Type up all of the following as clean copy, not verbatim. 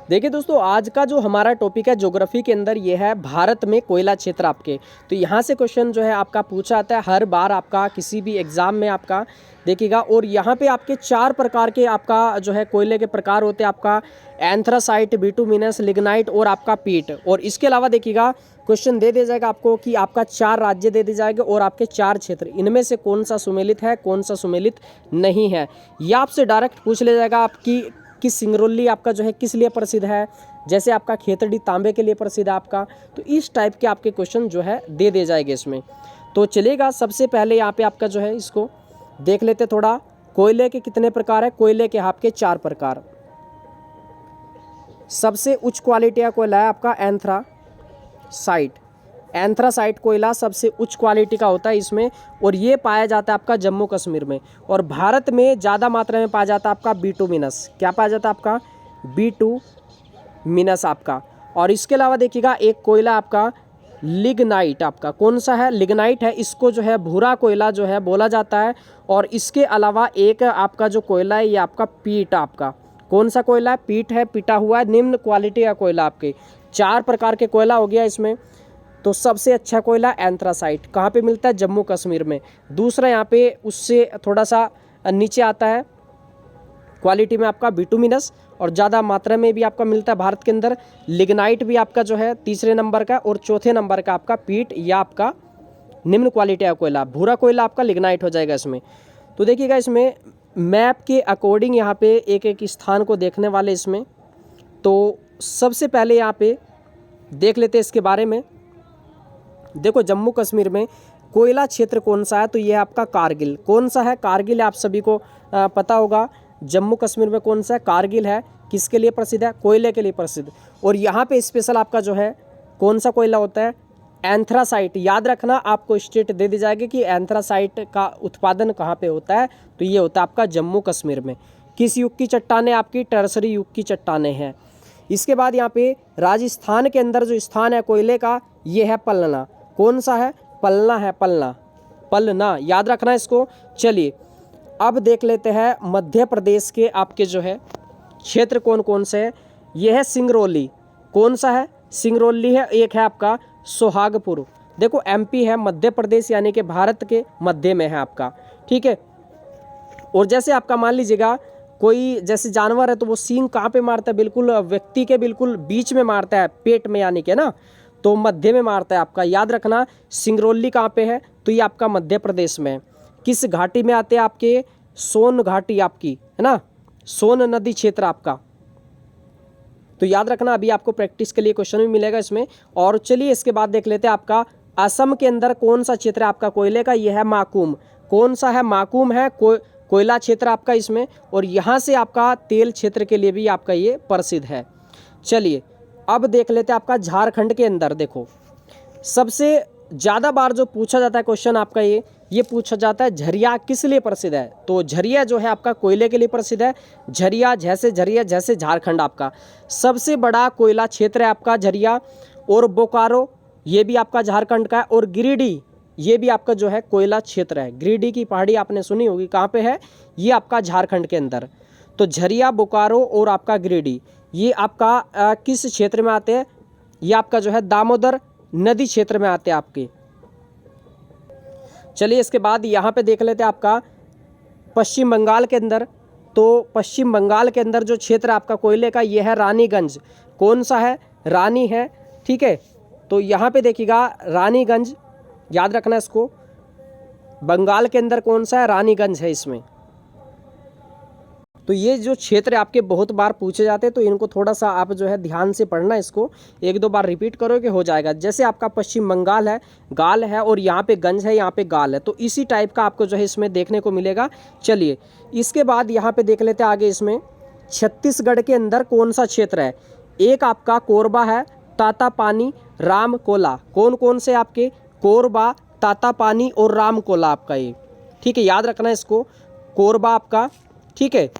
देखिए दोस्तों, आज का जो हमारा टॉपिक है ज्योग्राफी के अंदर ये है भारत में कोयला क्षेत्र आपके। तो यहाँ से क्वेश्चन जो है आपका पूछा आता है हर बार आपका किसी भी एग्ज़ाम में आपका देखिएगा। और यहाँ पे आपके 4 प्रकार के आपका जो है कोयले के प्रकार होते हैं आपका एंथ्रासाइट, बिटुमिनस, लिग्नाइट और आपका पीट। और इसके अलावा देखिएगा क्वेश्चन दे दिया जाएगा आपको कि आपका 4 राज्य दे दिए जाएंगे और आपके 4 क्षेत्र, इनमें से कौन सा सुमेलित है, कौन सा सुमेलित नहीं है। यह आपसे डायरेक्ट पूछ लिया जाएगा आपकी कि सिंगरौली आपका जो है किस लिए प्रसिद्ध है, जैसे आपका खेतड़ी तांबे के लिए प्रसिद्ध है आपका। तो इस टाइप के आपके क्वेश्चन जो है दे दिए जाएंगे इसमें। तो चलिएगा सबसे पहले यहाँ पे आपका जो है इसको देख लेते थोड़ा। कोयले के कितने प्रकार है? कोयले के आपके 4 प्रकार। सबसे उच्च क्वालिटी का कोयला है आपका एंथ्रासाइट। एंथ्रासाइट कोयला सबसे उच्च क्वालिटी का होता है इसमें, और ये पाया जाता है आपका जम्मू कश्मीर में। और भारत में ज़्यादा मात्रा में पाया जाता है आपका बिटुमिनस। क्या पाया जाता है आपका? बिटुमिनस आपका। और इसके अलावा देखिएगा एक कोयला आपका लिग्नाइट आपका। कौन सा है? लिग्नाइट है। इसको जो है भूरा कोयला जो है बोला जाता है। और इसके अलावा एक आपका जो कोयला है ये आपका पीट आपका। कौन सा कोयला है? पीट है, पिटा हुआ है, निम्न क्वालिटी का कोयला आपके। 4 प्रकार के कोयला हो गया इसमें। तो सबसे अच्छा कोयला एंथ्रासाइट कहाँ पे मिलता है? जम्मू कश्मीर में। दूसरा यहाँ पे उससे थोड़ा सा नीचे आता है क्वालिटी में आपका बिटुमिनस, और ज़्यादा मात्रा में भी आपका मिलता है भारत के अंदर। लिग्नाइट भी आपका जो है तीसरे नंबर का, और चौथे नंबर का आपका पीट या आपका निम्न क्वालिटी का कोयला। भूरा कोयला आपका लिग्नाइट हो जाएगा इसमें। तो देखिएगा इसमें मैप के अकॉर्डिंग यहाँ पे एक एक स्थान को देखने वाले इसमें। तो सबसे पहले यहाँ पे देख लेते हैं इसके बारे में। देखो जम्मू कश्मीर में कोयला क्षेत्र कौन सा है? तो ये है आपका कारगिल। कौन सा है? कारगिल। आप सभी को पता होगा जम्मू कश्मीर में कौन सा है? कारगिल है। किसके लिए प्रसिद्ध है? कोयले के लिए प्रसिद्ध। और यहाँ पे स्पेशल आपका जो है कौन सा कोयला होता है? एंथ्रासाइट। याद रखना, आपको स्टेट दे दी जाएगी कि एंथ्रासाइट का उत्पादन कहाँ पे होता है। तो ये होता है आपका जम्मू कश्मीर में। किस युग की चट्टानें? आपकी टर्सरी युग की चट्टानें हैं। इसके बाद यहाँ पे राजस्थान के अंदर जो स्थान है कोयले का ये है पलना। कौन सा है? पलना है, पलना, पलना। याद रखना इसको। चलिए अब देख लेते हैं मध्य प्रदेश के आपके जो है क्षेत्र कौन कौन से है। यह है सिंगरौली। कौन सा है? सिंगरौली है। एक है आपका सोहागपुर। देखो एमपी है, मध्य प्रदेश यानी कि भारत के मध्य में है आपका। ठीक है। और जैसे आपका मान लीजिएगा कोई जैसे जानवर है तो वो सींग कहाँ पे मारता है? बिल्कुल व्यक्ति के बिल्कुल बीच में मारता है, पेट में यानी कि ना, तो मध्य में मारता है आपका। याद रखना सिंगरौली कहाँ पे है? तो ये आपका मध्य प्रदेश में है। किस घाटी में आते हैं? आपके सोन घाटी आपकी है ना, सोन नदी क्षेत्र आपका। तो याद रखना, अभी आपको प्रैक्टिस के लिए क्वेश्चन भी मिलेगा इसमें। और चलिए इसके बाद देख लेते हैं आपका असम के अंदर कौन सा क्षेत्र है आपका कोयले का? यह है माकूम। कौन सा है? माकूम है कोयला क्षेत्र आपका इसमें। और यहाँ से आपका तेल क्षेत्र के लिए भी आपका ये प्रसिद्ध है। चलिए अब देख लेते हैं आपका झारखंड के अंदर। देखो सबसे ज़्यादा बार जो पूछा जाता है क्वेश्चन आपका ये पूछा जाता है झरिया किस लिए प्रसिद्ध है? तो झरिया जो है आपका कोयले के लिए प्रसिद्ध है। झरिया जैसे झारखंड आपका सबसे बड़ा कोयला क्षेत्र है आपका झरिया। और बोकारो ये भी आपका झारखंड का है। और गिरिडीह ये भी आपका जो है कोयला क्षेत्र है। गिरिडीह की पहाड़ी आपने सुनी होगी, कहाँ पे है? ये आपका झारखंड के अंदर। तो झरिया, बोकारो और आपका गिरिडीह ये आपका किस क्षेत्र में आते हैं? ये आपका जो है दामोदर नदी क्षेत्र में आते हैं आपके। चलिए इसके बाद यहाँ पे देख लेते हैं आपका पश्चिम बंगाल के अंदर। तो पश्चिम बंगाल के अंदर जो क्षेत्र आपका कोयले का ये है रानीगंज। कौन सा है? रानी है। ठीक है। तो यहाँ पे देखिएगा रानीगंज, याद रखना इसको। बंगाल के अंदर कौन सा है? रानीगंज है इसमें। तो ये जो क्षेत्र आपके बहुत बार पूछे जाते हैं, तो इनको थोड़ा सा आप जो है ध्यान से पढ़ना, इसको 1-2 बार रिपीट करोगे हो जाएगा। जैसे आपका पश्चिम बंगाल है, गाल है, और यहाँ पे गंज है, यहाँ पे गाल है। तो इसी टाइप का आपको जो है इसमें देखने को मिलेगा। चलिए इसके बाद यहाँ पे देख लेते हैं आगे इसमें छत्तीसगढ़ के अंदर कौन सा क्षेत्र है। एक आपका कोरबा है, तातापानी, रामकोला। कौन कौन से आपके? कोरबा, तातापानी और रामकोला आपका ये। ठीक है, याद रखना इसको। कोरबा आपका। ठीक है।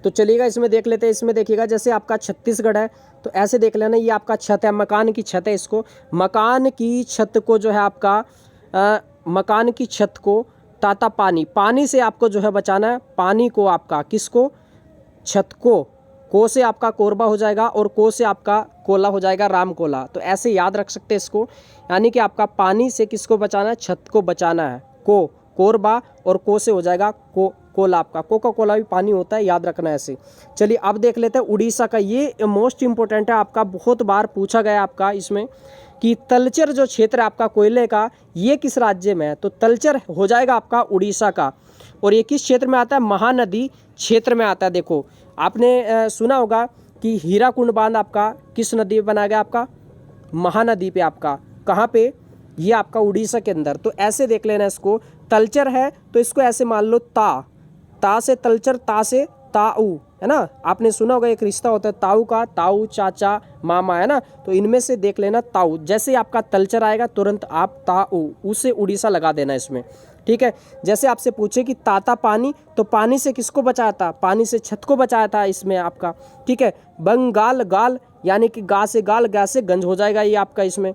तो चलिएगा इसमें देख लेते हैं। इसमें देखिएगा जैसे आपका छत्तीसगढ़ है तो ऐसे देख लेना, ये आपका छत है, मकान की छत है। इसको मकान की छत को जो है आपका मकान की छत को ताता पानी से आपको जो है बचाना है। पानी को आपका किसको? छतको, को से आपका कोरबा हो जाएगा और को से आपका कोला हो जाएगा राम कोला। तो ऐसे याद रख सकते हैं इसको, यानी कि आपका पानी से किसको बचाना है, छत को बचाना है। को कोरबा और को से हो जाएगा कोला, आपका कोका कोला भी पानी होता है, याद रखना है ऐसे। चलिए अब देख लेते हैं उड़ीसा का, ये मोस्ट इंपॉर्टेंट है आपका, बहुत बार पूछा गया आपका इसमें कि तलचर जो क्षेत्र है आपका कोयले का, ये किस राज्य में है। तो तलचर हो जाएगा आपका उड़ीसा का, और ये किस क्षेत्र में आता है, महानदी क्षेत्र में आता है। देखो आपने सुना होगा कि हीराकुंड बांध आपका किस नदी पे बनाया गया, आपका महानदी पे, आपका कहाँ पे, ये आपका उड़ीसा के अंदर। तो ऐसे देख लेना इसको, तलचर है तो इसको ऐसे मान लो ता से तलचर, ता से ताऊ, है ना। आपने सुना होगा एक रिश्ता होता है ताऊ का, ताऊ चाचा मामा, है ना। तो इनमें से देख लेना ताऊ, जैसे आपका तलचर आएगा तुरंत आप ताऊ उसे उड़ीसा लगा देना इसमें, ठीक है। जैसे आपसे पूछे कि ताता पानी, तो पानी से किसको बचाया था, पानी से छत को बचाया था इसमें आपका, ठीक है। बंगाल गाल, यानी कि गा से गाल, गा से गंज हो जाएगा ये आपका इसमें।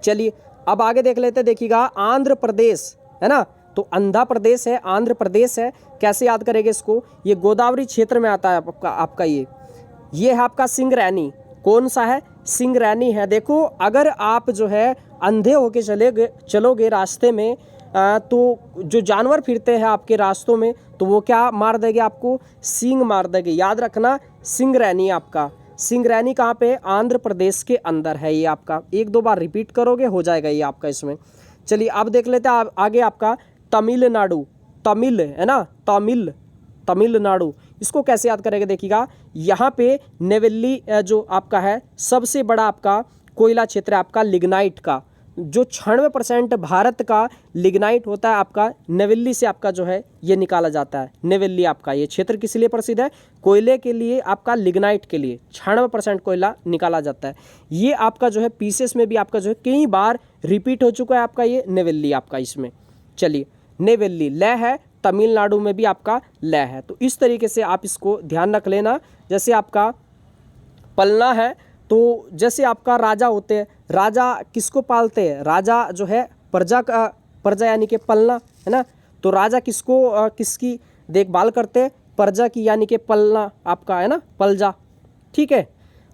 चलिए अब आगे देख लेते हैं, देखिएगा आंध्र प्रदेश, है ना। तो आंध्र प्रदेश है, आंध्र प्रदेश है, कैसे याद करेंगे इसको, ये गोदावरी क्षेत्र में आता है आपका ये है आपका सिंगरैनी। कौन सा है, सिंगरैनी है। देखो अगर आप जो है अंधे होके चलोगे रास्ते में, तो जो जानवर फिरते हैं आपके रास्तों में, तो वो क्या मार देंगे आपको, सींग मार देंगे, याद रखना। सिंगरैनी आपका, सिंगरैनी कहाँ पे, आंध्र प्रदेश के अंदर है ये आपका। एक दो बार रिपीट करोगे हो जाएगा ये आपका इसमें। चलिए अब देख लेते हैं आगे आपका तमिलनाडु, तमिल है ना, तमिलनाडु, इसको कैसे याद करेंगे, देखिएगा यहाँ पे नेवेली जो आपका है सबसे बड़ा आपका कोयला क्षेत्र है आपका लिग्नाइट का। जो 96% भारत का लिग्नाइट होता है आपका नेवेली से आपका जो है ये निकाला जाता है। नेवेली आपका ये क्षेत्र किस लिए प्रसिद्ध है, कोयले के लिए, आपका लिग्नाइट के लिए 96% कोयला निकाला जाता है। ये आपका जो है पीसेस में भी आपका जो है कई बार रिपीट हो चुका है आपका ये नेवेली आपका इसमें। चलिए नेवेली लय है, तमिलनाडु में भी आपका लय है। तो इस तरीके से आप इसको ध्यान रख लेना। जैसे आपका पलना है, तो जैसे आपका राजा होते हैं, राजा किसको पालते हैं, राजा जो है प्रजा यानी कि पलना, है ना। तो राजा किसको किसकी देखभाल करते हैं, प्रजा की, यानी कि पलना आपका, है ना, पलजा, ठीक है।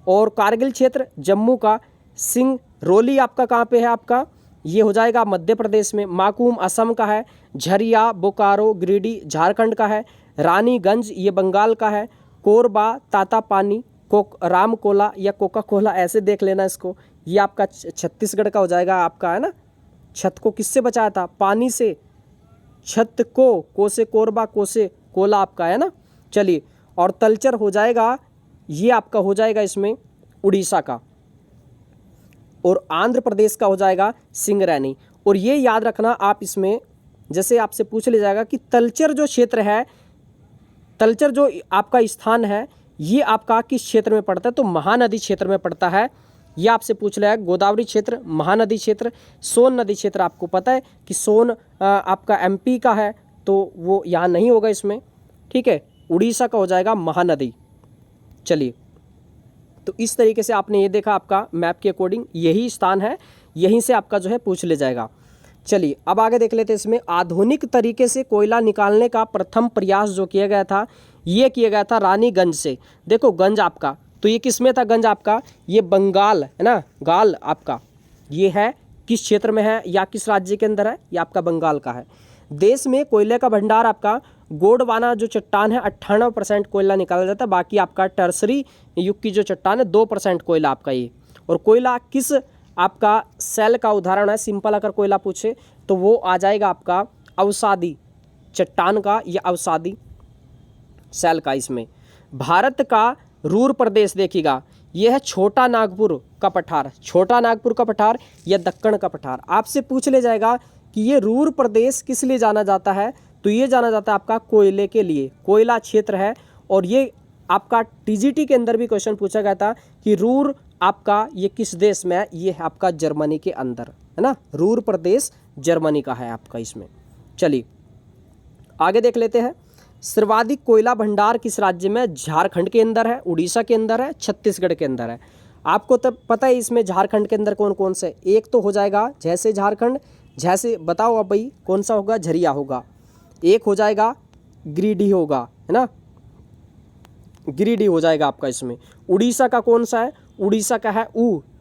और कारगिल क्षेत्र जम्मू का, सिंगरौली आपका कहाँ पे है, आपका ये हो जाएगा मध्य प्रदेश में। माकूम असम का है, झरिया बोकारो गिरिडीह झारखंड का है, रानीगंज ये बंगाल का है, कोरबा तातापानी राम कोला या कोका कोला, ऐसे देख लेना इसको, ये आपका छत्तीसगढ़ का हो जाएगा आपका, है ना। छत को किससे बचाया था, पानी से, छत को से कोरबा, को से कोला आपका, है ना। चलिए और तलचर हो जाएगा, ये आपका हो जाएगा इसमें उड़ीसा का, और आंध्र प्रदेश का हो जाएगा सिंगरैनी। और ये याद रखना आप इसमें, जैसे आपसे पूछ लिया जाएगा कि तलचर जो क्षेत्र है, तलचर जो आपका स्थान है, ये आपका किस क्षेत्र में पड़ता है, तो महानदी क्षेत्र में पड़ता है। ये आपसे पूछ लिया है, गोदावरी क्षेत्र, महानदी क्षेत्र, सोन नदी क्षेत्र। आपको पता है कि सोन आपका एमपी का है, तो वो यहाँ नहीं होगा इसमें, ठीक है। उड़ीसा का हो जाएगा महानदी। चलिए तो इस तरीके से आपने ये देखा, आपका मैप के अकॉर्डिंग यही स्थान है, यहीं से आपका जो है पूछ ले जाएगा। चलिए अब आगे देख लेते हैं। इसमें आधुनिक तरीके से कोयला निकालने का प्रथम प्रयास जो किया गया था, ये किया गया था रानीगंज से। देखो गंज आपका, तो ये किस में था, गंज आपका ये बंगाल, है ना, गाल आपका ये है किस क्षेत्र में है या किस राज्य के अंदर है, ये आपका बंगाल का है। देश में कोयले का भंडार आपका गोंडवाना जो चट्टान है 98% कोयला निकाला जाता है, बाकी आपका टर्सरी युग की जो चट्टान है 2% कोयला आपका ये। और कोयला किस आपका सेल का उदाहरण है, सिंपल अगर कोयला पूछे तो वो आ जाएगा आपका अवसादी चट्टान का, या अवसादी सेल का। इसमें भारत का रूर प्रदेश देखिएगा, यह है छोटा नागपुर का पठार, छोटा नागपुर का पठार या दक्कन का पठार। आपसे पूछ ले जाएगा कि ये रूर प्रदेश किस लिए जाना जाता है, तो ये जाना जाता है आपका कोयले के लिए, कोयला क्षेत्र है। और ये आपका टीजीटी के अंदर भी क्वेश्चन पूछा गया था कि रूर आपका ये किस देश में है, ये है आपका जर्मनी के अंदर, है ना। रूर प्रदेश जर्मनी का है आपका इसमें। चलिए आगे देख लेते हैं। सर्वाधिक कोयला भंडार किस राज्य में, झारखंड के अंदर है, उड़ीसा के अंदर है, छत्तीसगढ़ के अंदर है। आपको तब पता है इसमें झारखंड के अंदर कौन कौन से, एक तो हो जाएगा जैसे झारखंड, जैसे बताओ अब भाई कौन सा होगा, झरिया होगा, एक हो जाएगा गिरिडीह होगा, है ना, गिरिडीह हो जाएगा आपका इसमें। उड़ीसा का कौन सा है, उड़ीसा का है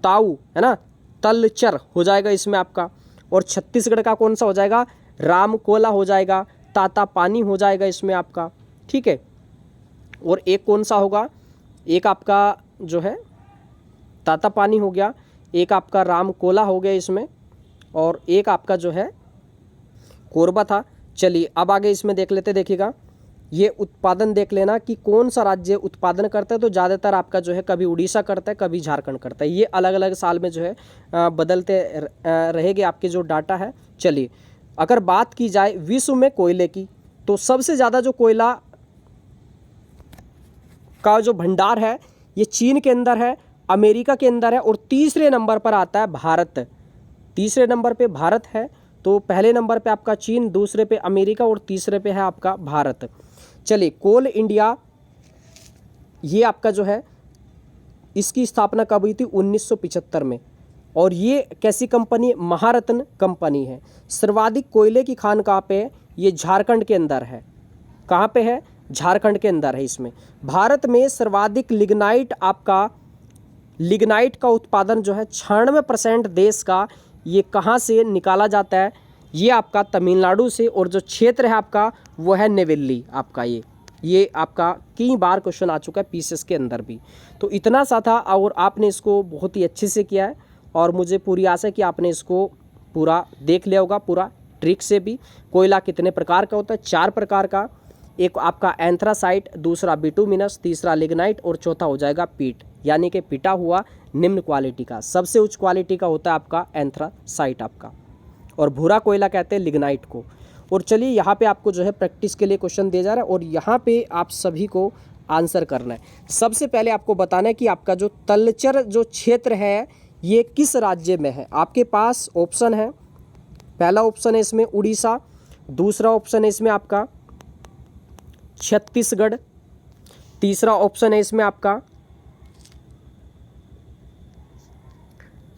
ताऊ, है ना, तलचर हो जाएगा इसमें आपका। और छत्तीसगढ़ का कौन सा हो जाएगा, रामकोला हो जाएगा, तातापानी हो जाएगा इसमें आपका, ठीक है। और एक कौन सा होगा, एक आपका जो है तातापानी हो गया, एक आपका रामकोला हो गया इसमें, और एक आपका जो है कोरबा था। चलिए अब आगे इसमें देख लेते, देखिएगा ये उत्पादन देख लेना कि कौन सा राज्य उत्पादन करता है। तो ज़्यादातर आपका जो है कभी उड़ीसा करता है, कभी झारखंड करता है। ये अलग अलग साल में जो है बदलते रहेंगे आपके जो डाटा है। चलिए अगर बात की जाए विश्व में कोयले की, तो सबसे ज़्यादा जो कोयला का जो भंडार है ये चीन के अंदर है, अमेरिका के अंदर है, और तीसरे नंबर पर आता है भारत। तीसरे नंबर पे भारत है, तो पहले नंबर पे आपका चीन, दूसरे पे अमेरिका और तीसरे पे है आपका भारत। चलिए कोल इंडिया, ये आपका जो है इसकी स्थापना कब हुई थी, 1975 में। और ये कैसी कंपनी, महारत्न कंपनी है। सर्वाधिक कोयले की खान कहाँ पे है, ये झारखंड के अंदर है। कहाँ पे है, झारखंड के अंदर है इसमें। भारत में सर्वाधिक लिग्नाइट का उत्पादन जो है 96% देश का, ये कहाँ से निकाला जाता है, ये आपका तमिलनाडु से। और जो क्षेत्र है आपका वो है नेवेली आपका। ये आपका कई बार क्वेश्चन आ चुका है पीसीएस के अंदर भी। तो इतना सा था और आपने इसको बहुत ही अच्छे से किया है, और मुझे पूरी आशा है कि आपने इसको पूरा देख लिया होगा, पूरा ट्रिक से भी। कोयला कितने प्रकार का होता है, 4 प्रकार का। एक आपका एंथ्रासाइट, दूसरा बिटुमिनस, तीसरा लिग्नाइट, और चौथा हो जाएगा पीट, यानी कि पिटा हुआ निम्न क्वालिटी का। सबसे उच्च क्वालिटी का होता है आपका एंथ्रासाइट आपका, और भूरा कोयला कहते हैं लिग्नाइट को। और चलिए यहाँ पे आपको जो है प्रैक्टिस के लिए क्वेश्चन दिया जा रहा है, और यहाँ पे आप सभी को आंसर करना है। सबसे पहले आपको बताना है कि आपका जो तलचर जो क्षेत्र है ये किस राज्य में है। आपके पास ऑप्शन है, पहला ऑप्शन है इसमें उड़ीसा, दूसरा ऑप्शन है इसमें आपका छत्तीसगढ़, तीसरा ऑप्शन है इसमें आपका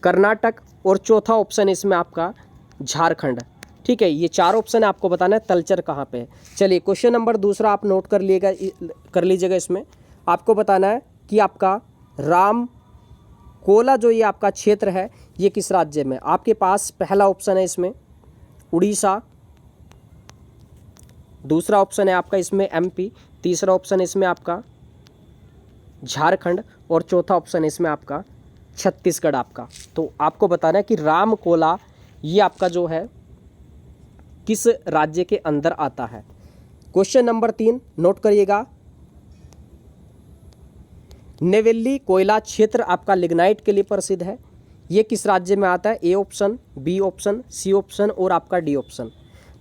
कर्नाटक, और चौथा ऑप्शन है इसमें आपका झारखंड। ठीक है, ये 4 ऑप्शन है, आपको बताना है तलचर कहाँ पे है। चलिए क्वेश्चन नंबर दूसरा आप नोट कर लीजिएगा। इसमें आपको बताना है कि आपका रामकोला जो ये आपका क्षेत्र है ये किस राज्य में। आपके पास पहला ऑप्शन है इसमें उड़ीसा, दूसरा ऑप्शन है आपका इसमें एमपी, तीसरा ऑप्शन है इसमें आपका झारखंड, और चौथा ऑप्शन है इसमें आपका छत्तीसगढ़ आपका। तो आपको बताना है कि रामकोला ये आपका जो है किस राज्य के अंदर आता है। क्वेश्चन नंबर 3 नोट करिएगा। नेवेली कोयला क्षेत्र आपका लिग्नाइट के लिए प्रसिद्ध है। ये किस राज्य में आता है, A option, B option, C option और आपका डी ऑप्शन।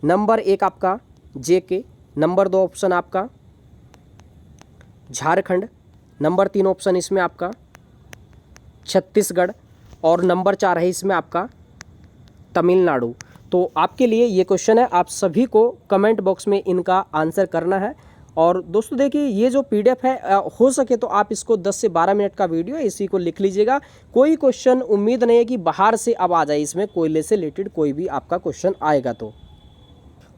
नंबर 1 आपका जेके, नंबर 2 ऑप्शन आपका झारखंड, नंबर 3 ऑप्शन इसमें आपका छत्तीसगढ़, और नंबर 4 है इसमें आपका तमिलनाडु। तो आपके लिए ये क्वेश्चन है, आप सभी को कमेंट बॉक्स में इनका आंसर करना है। और दोस्तों देखिए ये जो पीडीएफ है हो सके तो आप इसको 10 से 12 मिनट का वीडियो है, इसी को लिख लीजिएगा। कोई क्वेश्चन उम्मीद नहीं है कि बाहर से अब आ जाए, इसमें कोयले से रिलेटेड कोई भी आपका क्वेश्चन आएगा तो।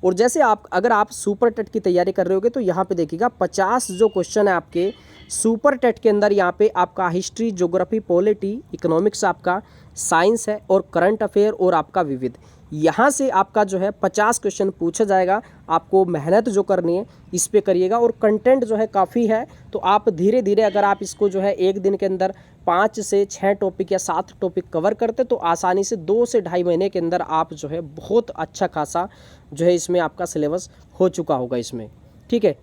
और जैसे अगर आप सुपर टेट की तैयारी कर रहे होगे तो यहाँ पे देखिएगा 50 जो क्वेश्चन है आपके सुपर टेट के अंदर, यहाँ पे आपका हिस्ट्री, ज्योग्राफी, पॉलिटी, इकोनॉमिक्स आपका, साइंस है, और करंट अफेयर और आपका विविध। यहाँ से आपका जो है 50 क्वेश्चन पूछा जाएगा। आपको मेहनत जो करनी है इस पे करिएगा, और कंटेंट जो है काफ़ी है, तो आप धीरे धीरे अगर आप इसको जो है एक दिन के अंदर 5 से 6 टॉपिक या 7 टॉपिक कवर करते तो आसानी से 2 से ढाई महीने के अंदर आप जो है बहुत अच्छा खासा जो है इसमें आपका सिलेबस हो चुका होगा इसमें। ठीक है,